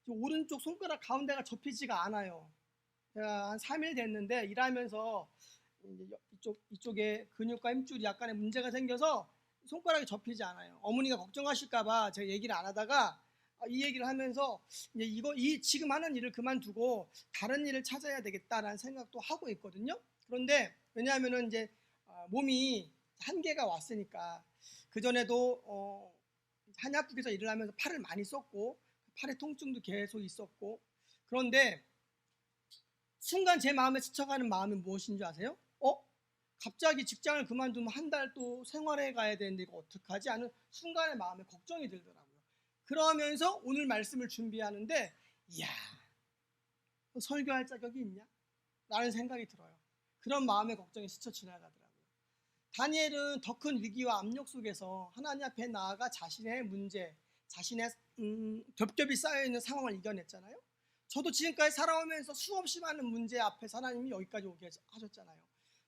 오른쪽 손가락 가운데가 접히지가 않아요. 제가 한 3일 됐는데 일하면서 이쪽에 근육과 힘줄이 약간의 문제가 생겨서 손가락이 접히지 않아요. 어머니가 걱정하실까봐 제가 얘기를 안 하다가 이 얘기를 하면서 이제 지금 하는 일을 그만두고 다른 일을 찾아야 되겠다라는 생각도 하고 있거든요. 그런데 왜냐하면은 이제 몸이 한계가 왔으니까, 그 전에도 한약국에서 일을 하면서 팔을 많이 썼고 팔의 통증도 계속 있었고, 그런데 순간 제 마음에 스쳐가는 마음이 무엇인 줄 아세요? 갑자기 직장을 그만두면 한 달 또 생활해 가야 되는데 이거 어떡하지? 하는 순간의 마음에 걱정이 들더라고요. 그러면서 오늘 말씀을 준비하는데, 이야, 설교할 자격이 있냐? 라는 생각이 들어요. 그런 마음의 걱정이 스쳐 지나가더라고요. 다니엘은 더 큰 위기와 압력 속에서 하나님 앞에 나아가 자신의 문제, 자신의 겹겹이 쌓여있는 상황을 이겨냈잖아요. 저도 지금까지 살아오면서 수없이 많은 문제 앞에서 하나님이 여기까지 오게 하셨잖아요.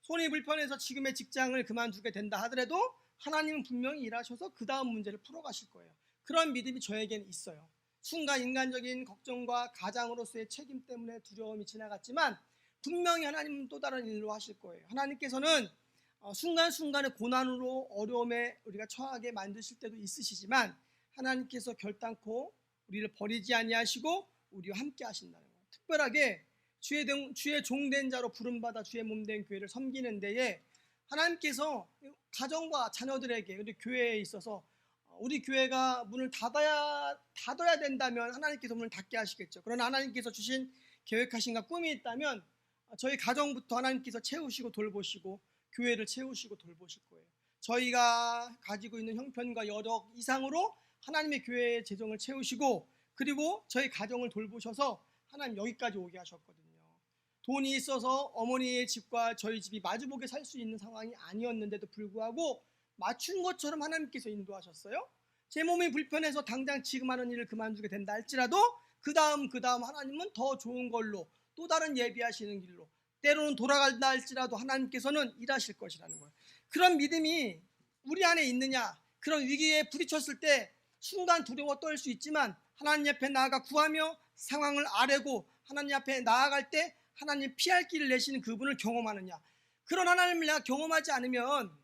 손이 불편해서 지금의 직장을 그만두게 된다 하더라도 하나님은 분명히 일하셔서 그 다음 문제를 풀어가실 거예요. 그런 믿음이 저에게는 있어요. 순간 인간적인 걱정과 가장으로서의 책임 때문에 두려움이 지나갔지만 분명히 하나님은 또 다른 일로 하실 거예요. 하나님께서는 순간순간의 고난으로 어려움에 우리가 처하게 만드실 때도 있으시지만, 하나님께서 결단코 우리를 버리지 아니하시고 우리와 함께 하신다는 거예요. 특별하게 주의 종된 자로 부름받아 주의 몸된 교회를 섬기는 데에 하나님께서 가정과 자녀들에게, 우리 교회에 있어서 우리 교회가 문을 닫아야 된다면 하나님께서 문을 닫게 하시겠죠. 그러나 하나님께서 주신 계획하신가 꿈이 있다면 저희 가정부터 하나님께서 채우시고 돌보시고 교회를 채우시고 돌보실 거예요. 저희가 가지고 있는 형편과 여력 이상으로 하나님의 교회의 재정을 채우시고, 그리고 저희 가정을 돌보셔서 하나님 여기까지 오게 하셨거든요. 돈이 있어서 어머니의 집과 저희 집이 마주보게 살 수 있는 상황이 아니었는데도 불구하고 맞춘 것처럼 하나님께서 인도하셨어요. 제 몸이 불편해서 당장 지금 하는 일을 그만두게 된다 할지라도 그 다음 하나님은 더 좋은 걸로 또 다른 예비하시는 길로, 때로는 돌아간다 할지라도 하나님께서는 일하실 것이라는 거예요. 그런 믿음이 우리 안에 있느냐? 그런 위기에 부딪혔을 때 순간 두려워 떨 수 있지만 하나님 앞에 나아가 구하며 상황을 아뢰고 하나님 앞에 나아갈 때 하나님 피할 길을 내시는 그분을 경험하느냐. 그런 하나님을 내가 경험하지 않으면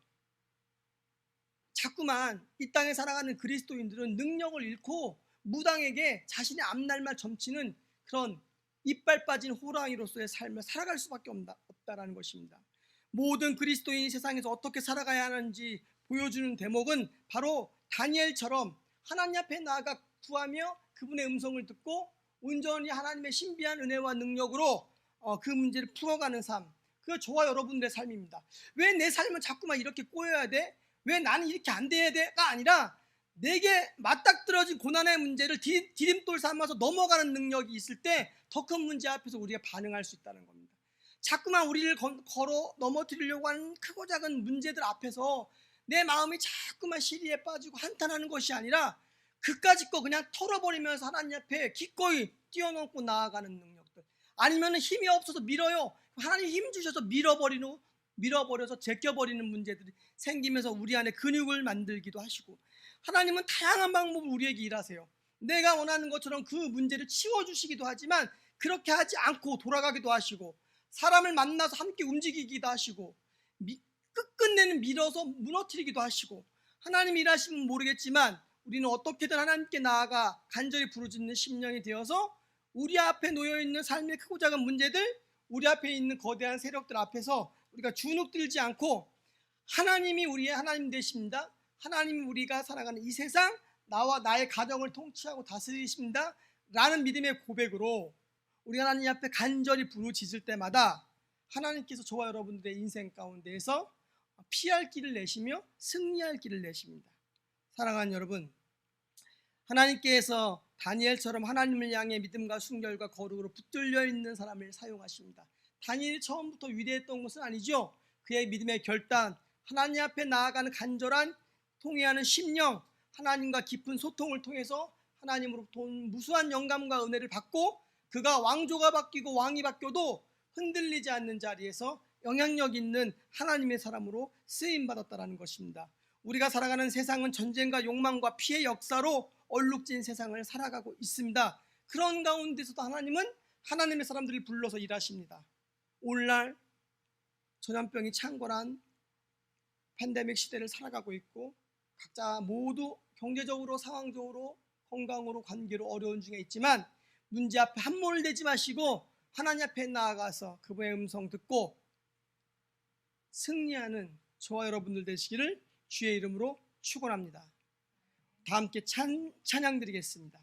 자꾸만 이 땅에 살아가는 그리스도인들은 능력을 잃고 무당에게 자신의 앞날만 점치는 그런 이빨 빠진 호랑이로서의 삶을 살아갈 수밖에 없다라는 것입니다. 모든 그리스도인이 세상에서 어떻게 살아가야 하는지 보여주는 대목은 바로 다니엘처럼 하나님 앞에 나아가 구하며 그분의 음성을 듣고 온전히 하나님의 신비한 은혜와 능력으로 그 문제를 풀어가는 삶, 그거 저와 여러분들의 삶입니다. 왜 내 삶은 자꾸만 이렇게 꼬여야 돼? 왜 나는 이렇게 안 돼야 돼가 아니라 내게 맞닥뜨려진 고난의 문제를 디딤돌 삼아서 넘어가는 능력이 있을 때 더 큰 문제 앞에서 우리가 반응할 수 있다는 겁니다. 자꾸만 우리를 걸어 넘어뜨리려고 하는 크고 작은 문제들 앞에서 내 마음이 자꾸만 시리에 빠지고 한탄하는 것이 아니라 그까짓 거 그냥 털어버리면서 하나님 앞에 기꺼이 뛰어넘고 나아가는 능력들, 아니면 힘이 없어서 밀어요. 하나님 힘 주셔서 밀어버려서 제껴버리는 문제들이 생기면서 우리 안에 근육을 만들기도 하시고, 하나님은 다양한 방법으로 우리에게 일하세요. 내가 원하는 것처럼 그 문제를 치워주시기도 하지만 그렇게 하지 않고 돌아가기도 하시고, 사람을 만나서 함께 움직이기도 하시고, 끝끝내는 밀어서 무너뜨리기도 하시고, 하나님 일하시면 모르겠지만 우리는 어떻게든 하나님께 나아가 간절히 부르짖는 심령이 되어서 우리 앞에 놓여있는 삶의 크고 작은 문제들, 우리 앞에 있는 거대한 세력들 앞에서 우리가 주눅들지 않고 하나님이 우리의 하나님 되십니다. 하나님이 우리가 살아가는 이 세상, 나와 나의 가정을 통치하고 다스리십니다 라는 믿음의 고백으로 우리 하나님 앞에 간절히 부르짖을 때마다 하나님께서 저와 여러분들의 인생 가운데에서 피할 길을 내시며 승리할 길을 내십니다. 사랑하는 여러분, 하나님께서 다니엘처럼 하나님을 향해 믿음과 순결과 거룩으로 붙들려 있는 사람을 사용하십니다. 다니엘이 처음부터 위대했던 것은 아니죠. 그의 믿음의 결단, 하나님 앞에 나아가는 간절한 통회하는 심령, 하나님과 깊은 소통을 통해서 하나님으로부터 온 무수한 영감과 은혜를 받고 그가 왕조가 바뀌고 왕이 바뀌어도 흔들리지 않는 자리에서 영향력 있는 하나님의 사람으로 쓰임받았다는 것입니다. 우리가 살아가는 세상은 전쟁과 욕망과 피해 역사로 얼룩진 세상을 살아가고 있습니다. 그런 가운데서도 하나님은 하나님의 사람들을 불러서 일하십니다. 오늘날 전염병이 창궐한 팬데믹 시대를 살아가고 있고 각자 모두 경제적으로, 상황적으로, 건강으로, 관계로 어려운 중에 있지만 문제 앞에 함몰 되지 마시고 하나님 앞에 나아가서 그분의 음성 듣고 승리하는 저와 여러분들 되시기를 주의 이름으로 축원합니다. 다 함께 찬양 드리겠습니다.